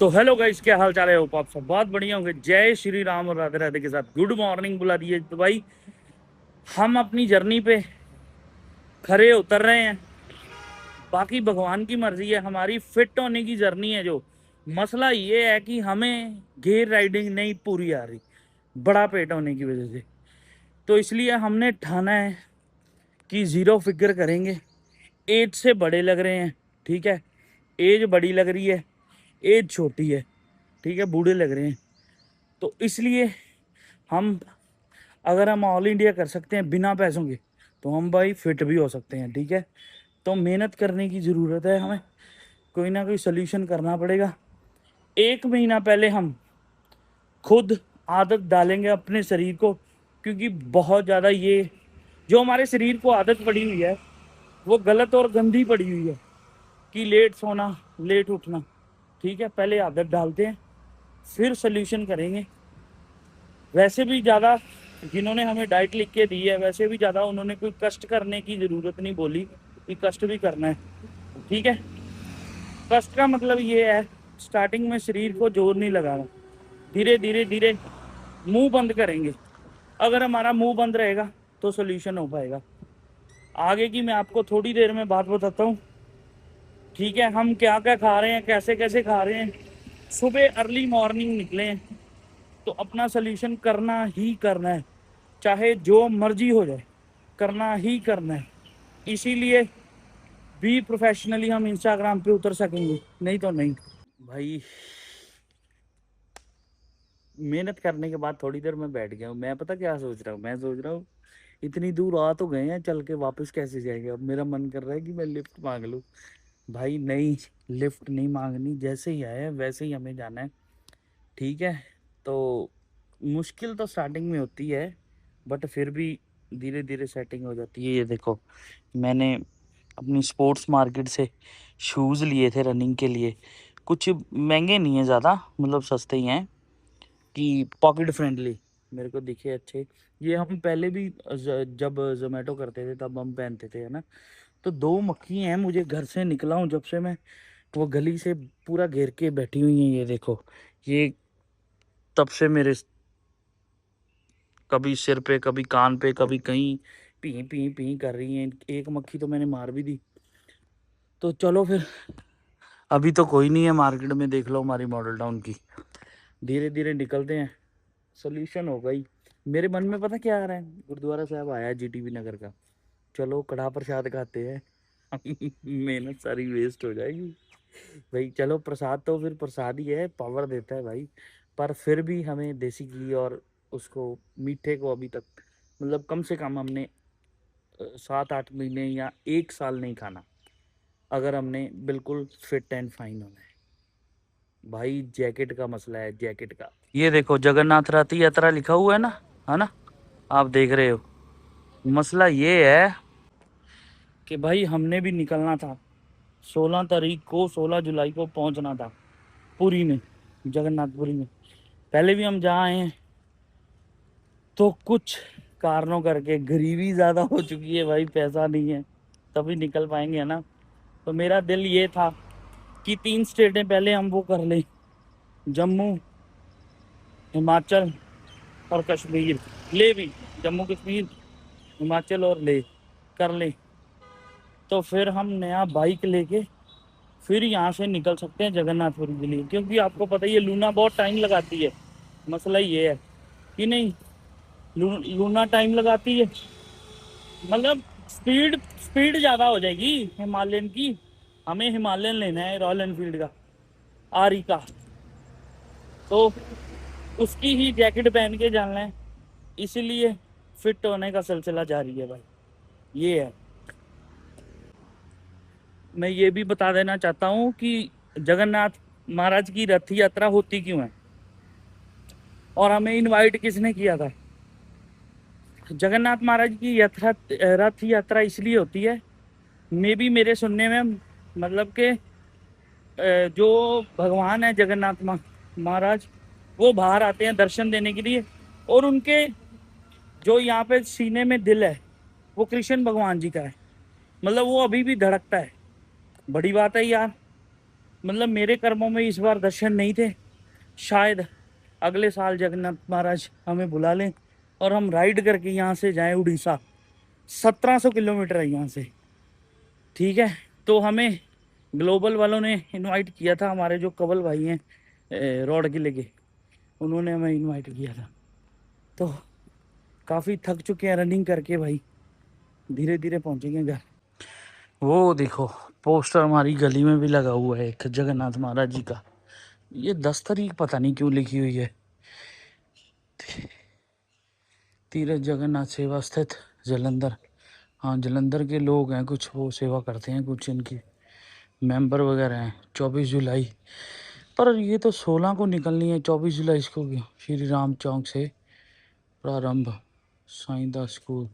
तो hello guys, क्या हाल चाल है? होप आप सब बहुत बढ़िया होंगे। जय श्री राम और राधे राधे के साथ गुड मॉर्निंग बुला दिए। तो भाई हम अपनी जर्नी पे खरे उतर रहे हैं। बाकी भगवान की मर्जी है, हमारी फिट होने की जर्नी है। जो मसला ये है कि हमें गेयर राइडिंग नहीं पूरी आ रही, बड़ा पेट होने की वजह से। तो इसलिए हमने ठाना है कि जीरो फिगर करेंगे। एज से बड़े लग रहे हैं, ठीक है, एज बड़ी लग रही है, एज छोटी है, ठीक है, बूढ़े लग रहे हैं। तो इसलिए हम, अगर हम ऑल इंडिया कर सकते हैं बिना पैसों के, तो हम भाई फिट भी हो सकते हैं, ठीक है। तो मेहनत करने की ज़रूरत है, हमें कोई ना कोई सोल्यूशन करना पड़ेगा। 1 महीना पहले हम खुद आदत डालेंगे अपने शरीर को, क्योंकि बहुत ज़्यादा ये जो हमारे शरीर को आदत पड़ी हुई है वो गलत और गंदी पड़ी हुई है कि लेट सोना, लेट उठना, ठीक है। पहले आदत डालते हैं, फिर सोल्यूशन करेंगे। वैसे भी ज़्यादा जिन्होंने हमें डाइट लिख के दी है, वैसे भी ज़्यादा उन्होंने कोई कष्ट करने की ज़रूरत नहीं बोली कि कष्ट भी करना है, ठीक है। कष्ट का मतलब ये है, स्टार्टिंग में शरीर को जोर नहीं लगाना, धीरे धीरे धीरे मुंह बंद करेंगे। अगर हमारा मुंह बंद रहेगा तो सोल्यूशन हो पाएगा। आगे की मैं आपको थोड़ी देर में बात बताता हूँ, ठीक है। हम क्या क्या खा रहे हैं, कैसे कैसे खा रहे हैं। सुबह अर्ली मॉर्निंग निकले हैं तो अपना सोल्यूशन करना ही करना है, चाहे जो मर्जी हो जाए, करना ही करना है। इसीलिए भी प्रोफेशनली हम इंस्टाग्राम पे उतर सकेंगे, नहीं तो नहीं। भाई मेहनत करने के बाद थोड़ी देर में बैठ गया हूँ। मैं पता क्या सोच रहा हूँ, मैं सोच रहा हूँ इतनी दूर आ तो गए हैं, चल के वापस कैसे जाएंगे। अब मेरा मन कर रहा है कि मैं लिफ्ट मांग लूँ। भाई नहीं, लिफ्ट नहीं मांगनी, जैसे ही आए वैसे ही हमें जाना है, ठीक है। तो मुश्किल तो स्टार्टिंग में होती है, बट फिर भी धीरे धीरे सेटिंग हो जाती है। ये देखो, मैंने अपनी स्पोर्ट्स मार्केट से शूज़ लिए थे रनिंग के लिए। कुछ महंगे नहीं है ज़्यादा, मतलब सस्ते ही हैं, कि पॉकेट फ्रेंडली मेरे को दिखे अच्छे। ये हम पहले भी जब जोमेटो करते थे तब हम पहनते थे, है ना। तो 2 मक्खी हैं, मुझे घर से निकला हूँ जब से मैं, वो गली से पूरा घेर के बैठी हुई हैं। ये देखो, ये तब से मेरे कभी सिर पे, कभी कान पे, कभी कहीं पी पी पी कर रही हैं। एक मक्खी तो मैंने मार भी दी। तो चलो फिर, अभी तो कोई नहीं है मार्केट में, देख लो हमारी मॉडल टाउन की। धीरे धीरे निकलते हैं, सोल्यूशन होगा ही। मेरे मन में पता क्या आ रहा है, गुरुद्वारा साहब आया जीटीवी नगर का, चलो कड़ा प्रसाद खाते हैं। मेहनत सारी वेस्ट हो जाएगी भाई। चलो प्रसाद तो फिर प्रसाद ही है, पावर देता है भाई। पर फिर भी हमें देसी घी और उसको, मीठे को अभी तक, मतलब कम से कम हमने 7-8 महीने या 1 साल नहीं खाना, अगर हमने बिल्कुल फिट एंड फाइन होना है। भाई जैकेट का मसला है, जैकेट का। ये देखो, जगन्नाथ रथ यात्रा लिखा हुआ है ना, है ना, आप देख रहे हो। मसला ये है कि भाई हमने भी निकलना था 16 तारीख को, 16 जुलाई को पहुंचना था पुरी में, जगन्नाथपुरी में। पहले भी हम जहाँ आए हैं, तो कुछ कारणों करके गरीबी ज़्यादा हो चुकी है भाई, पैसा नहीं है, तभी निकल पाएंगे, है ना। तो मेरा दिल ये था कि 3 स्टेटें पहले हम वो कर लें, जम्मू, हिमाचल और कश्मीर। ले भी, जम्मू कश्मीर, हिमाचल और ले कर लें, तो फिर हम नया बाइक लेके फिर यहाँ से निकल सकते हैं जगन्नाथपुरी के लिए। क्योंकि आपको पता ही है लूना बहुत टाइम लगाती है, मसला ये है कि नहीं, लूना टाइम लगाती है, मतलब स्पीड स्पीड ज़्यादा हो जाएगी हिमालयन की। हमें हिमालयन लेना है, रॉयल एनफील्ड का, आरी का। तो उसकी ही जैकेट पहन के जाना है, इसीलिए फिट होने का सिलसिला जारी है भाई। ये है। मैं ये भी बता देना चाहता हूँ कि जगन्नाथ महाराज की रथ यात्रा होती क्यों है और हमें इनवाइट किसने किया था। जगन्नाथ महाराज की यात्रा, रथ यात्रा इसलिए होती है, मे भी मेरे सुनने में, मतलब कि जो भगवान है जगन्नाथ महाराज, वो बाहर आते हैं दर्शन देने के लिए, और उनके जो यहाँ पे सीने में दिल है वो कृष्ण भगवान जी का है, मतलब वो अभी भी धड़कता है। बड़ी बात है यार। मतलब मेरे कर्मों में इस बार दर्शन नहीं थे। शायद अगले साल जगन्नाथ महाराज हमें बुला लें और हम राइड करके यहाँ से जाएं उड़ीसा। 1700 किलोमीटर है यहाँ से। ठीक है, तो हमें ग्लोबल वालों ने इनवाइट किया था, हमारे जो कवल भाई हैं रौड़ किले के, उन्होंने हमें इनवाइट किया था। तो काफ़ी थक चुके हैं रनिंग करके भाई, धीरे धीरे पहुंचेंगे घर। वो देखो पोस्टर हमारी गली में भी लगा हुआ है एक जगन्नाथ महाराज जी का। ये 10 तारीख पता नहीं क्यों लिखी हुई है। तीरथ जगन्नाथ सेवा स्थित जलंधर। हाँ जलंधर के लोग हैं कुछ, वो सेवा करते हैं कुछ, इनकी मेंबर वगैरह हैं। 24 जुलाई, पर ये तो 16 को निकलनी है, 24 जुलाई को श्री राम चौक से प्रारंभ, साईं दास स्कूल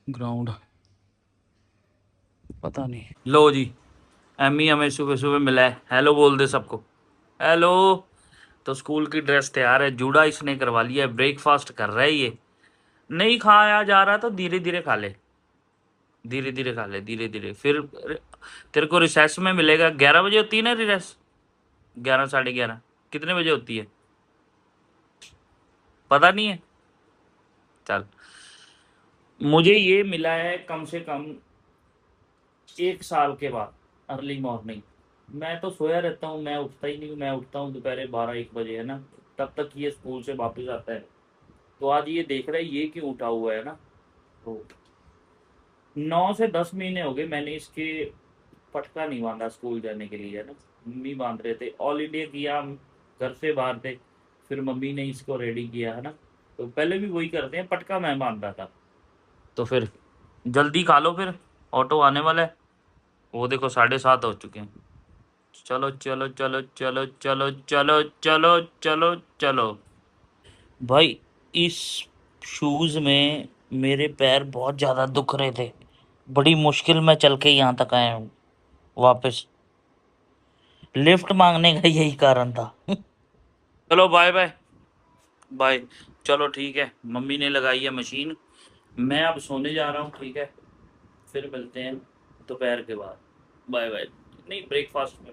ग्राउंड। पता नहीं। लो जी, एमी हमें सुबह सुबह मिला है, हेलो बोल दे सबको, हेलो। तो स्कूल की ड्रेस तैयार है, जूड़ा इसने करवा लिया है, ब्रेकफास्ट कर रहा है ये। नहीं खाया जा रहा तो धीरे धीरे खा ले, धीरे धीरे खा ले, धीरे धीरे। फिर तेरे को रिसेस में मिलेगा, 11 बजे होती है ना रिसेस, 11 साढ़े 11, कितने बजे होती है पता नहीं है। चल, मुझे ये मिला है कम से कम 1 साल के बाद, अर्ली मॉर्निंग। मैं तो सोया रहता हूँ, मैं उठता ही नहीं हूँ, मैं उठता हूँ दोपहर 12-1 बजे है ना, तब तक ये स्कूल से वापस आता है। तो आज ये देख रहा है ये क्यों उठा हुआ है ना। तो 9 से 10 महीने हो गए मैंने इसके पटका नहीं बांधा स्कूल जाने के लिए है ना, मम्मी बांध रहे थे। ऑल इंडिया किया, हम घर से बाहर थे, फिर मम्मी ने इसको रेडी किया है ना। तो पहले भी वही करते हैं, पटका मैं बांधता था। तो फिर जल्दी खा लो, फिर ऑटो आने वाला है। वो देखो 7:30 हो चुके हैं। चलो चलो चलो चलो चलो चलो चलो चलो चलो भाई। इस शूज में मेरे पैर बहुत ज्यादा दुख रहे थे, बड़ी मुश्किल में चल के यहाँ तक आया हूँ वापस। लिफ्ट मांगने का यही कारण था। चलो बाय बाय बाय। चलो ठीक है, मम्मी ने लगाई है मशीन, मैं अब सोने जा रहा हूँ। ठीक है, फिर मिलते हैं दोपहर के बाद। Bye bye. नहीं, ब्रेकफास्ट में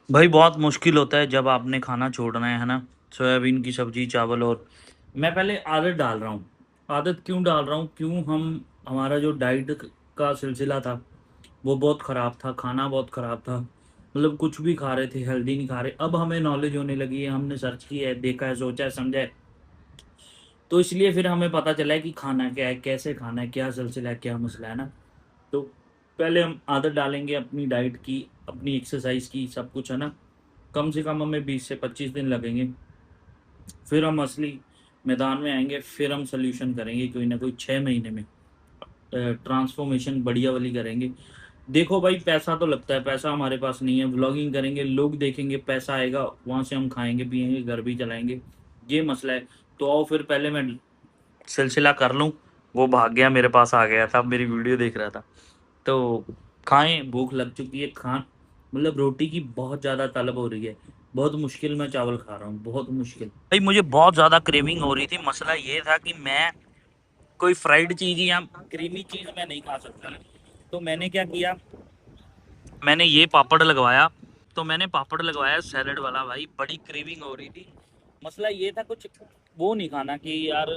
भाई बहुत मुश्किल होता है जब आपने खाना छोड़ना है ना। सोयाबीन की सब्जी चावल, और मैं पहले आदत डाल रहा हूँ। आदत क्यों डाल रहा हूँ, क्यों हम, हमारा जो डाइट का सिलसिला था वो बहुत ख़राब था, खाना बहुत ख़राब था, मतलब कुछ भी खा रहे थे, हेल्दी नहीं खा रहे। अब हमें नॉलेज होने लगी है, हमने सर्च किया है, देखा है, सोचा है, समझा है, तो इसलिए फिर हमें पता चला है कि खाना क्या है, कैसे खाना है, क्या सिलसिला है, क्या मसला है ना। तो पहले हम आदत डालेंगे अपनी डाइट की, अपनी एक्सरसाइज की, सब कुछ है ना। कम से कम हमें 20 से 25 दिन लगेंगे, फिर हम असली मैदान में आएंगे, फिर हम सोल्यूशन करेंगे कोई ना कोई 6 महीने में, ट्रांसफॉर्मेशन बढ़िया वाली करेंगे। देखो भाई, पैसा तो लगता है, पैसा हमारे पास नहीं है, व्लॉगिंग करेंगे, लोग देखेंगे, पैसा आएगा, वहाँ से हम खाएंगे पिएंगे, घर भी चलाएंगे, ये मसला है। तो आओ फिर पहले मैं सिलसिला कर लूँ। वो भाग गया, मेरे पास आ गया था, मेरी वीडियो देख रहा था। तो खाएं, भूख लग चुकी है, खान मतलब रोटी की बहुत ज़्यादा तलब हो रही है, बहुत मुश्किल में चावल खा रहा हूँ, बहुत मुश्किल भाई। मुझे बहुत ज़्यादा क्रेविंग हो रही थी, मसला ये था कि मैं कोई फ्राइड चीज़ या क्रीमी चीज़ मैं नहीं खा सकता। तो मैंने क्या किया, मैंने ये पापड़ लगवाया। तो मैंने पापड़ लगवाया सैलड वाला, भाई बड़ी क्रेविंग हो रही थी। मसला ये था कुछ वो नहीं खाना कि यार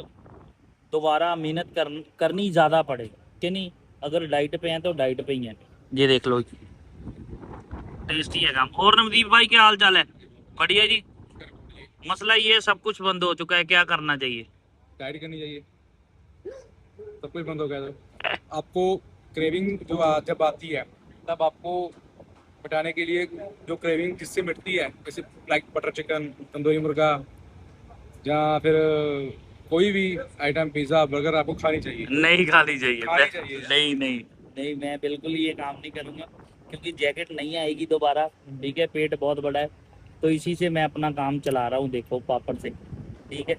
दोबारा मेहनत करनी ज़्यादा पड़े कि नहीं। अगर डाइट पे हैं तो डाइट पे ही हैं। ये देख लो, टेस्टी है काम। और नवदीप भाई क्या हाल चाल है? बढ़िया जी। मसला ये सब कुछ बंद हो चुका है, क्या करना चाहिए? डाइट करनी चाहिए, सब कुछ बंद हो गया तो आपको क्रेविंग जो जब आती है तब आपको मिटाने के लिए जो क्रेविंग जिससे मिटती है, जैसे लाइक बटर चिकन, तंदूरी मुर्गा, या फिर कोई भी आइटम, पिज़्ज़ा, बर्गर आपको खानी चाहिए, नहीं खानी चाहिए, खानी चाहिए। नहीं नहीं नहीं, मैं बिल्कुल ये काम नहीं करूंगा, क्योंकि जैकेट नहीं आएगी दोबारा। ठीक है, पेट बहुत बड़ा है, तो इसी से मैं अपना काम चला रहा हूँ, देखो पापड़ से। ठीक है,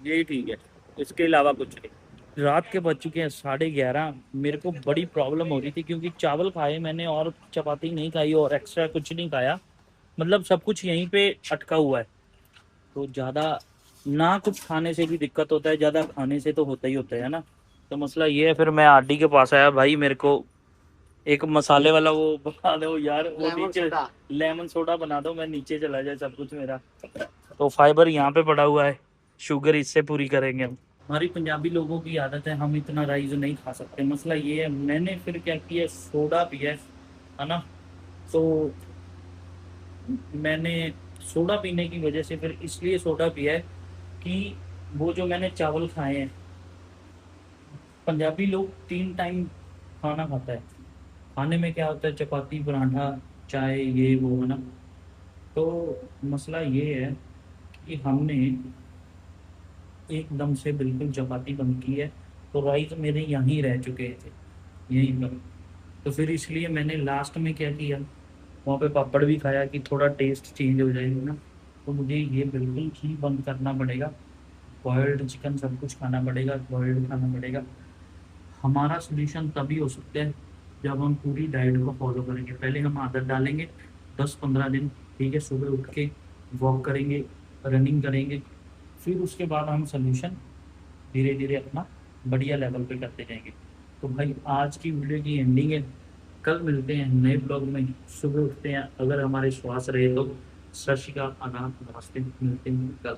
यही ठीक है, इसके अलावा कुछ नहीं। रात के बज चुके हैं 11:30। मेरे को बड़ी प्रॉब्लम हो रही थी, क्योंकि चावल खाए मैंने और चपाती नहीं खाई और एक्स्ट्रा कुछ नहीं खाया, मतलब सब कुछ यहीं पे अटका हुआ है। तो ज़्यादा ना कुछ खाने से भी दिक्कत होता है, ज़्यादा खाने से तो होता ही होता है ना। तो मसला ये है, फिर मैं आरडी के पास आया भाई, मेरे को एक मसाले वाला वो बना दो यार, वो लेमन नीचे सोडा। लेमन सोडा बना दो, मैं नीचे चला जाए सब कुछ मेरा। तो फाइबर यहाँ पे पड़ा हुआ है, शुगर इससे पूरी करेंगे हम। हमारी पंजाबी लोगों की आदत है, हम इतना राइस नहीं खा सकते। मसला ये है, मैंने फिर क्या किया, सोडा पिया है ना। तो मैंने सोडा पीने की वजह से, फिर इसलिए सोडा पिया है कि वो जो मैंने चावल खाए हैं, पंजाबी लोग 3 टाइम खाना खाता है। खाने में क्या होता है, चपाती पराठा चाय ये वो, है ना। तो मसला ये है कि हमने एकदम से बिल्कुल चपाती बंद की है, तो राइस मेरे यहीं रह चुके थे, यहीं पर। तो फिर इसलिए मैंने लास्ट में क्या किया, वहाँ पे पापड़ भी खाया कि थोड़ा टेस्ट चेंज हो जाएगा ना। तो मुझे ये बिल्कुल ही बंद करना पड़ेगा, बॉयल्ड चिकन सब कुछ खाना पड़ेगा, बॉयल्ड खाना पड़ेगा। हमारा सोल्यूशन तभी हो सकता है जब हम पूरी डाइट को फॉलो करेंगे। पहले हम आदत डालेंगे 10-15 दिन, ठीक है, सुबह उठ के वॉक करेंगे, रनिंग करेंगे, फिर उसके बाद हम सोल्यूशन धीरे धीरे अपना बढ़िया लेवल पे करते जाएंगे। तो भाई आज की वीडियो की एंडिंग है, कल मिलते हैं नए ब्लॉग में। सुबह उठते हैं, अगर हमारे श्वास रहे तो। सत श्री अकाल, आदाब, नमस्ते, मिलते हैं कल।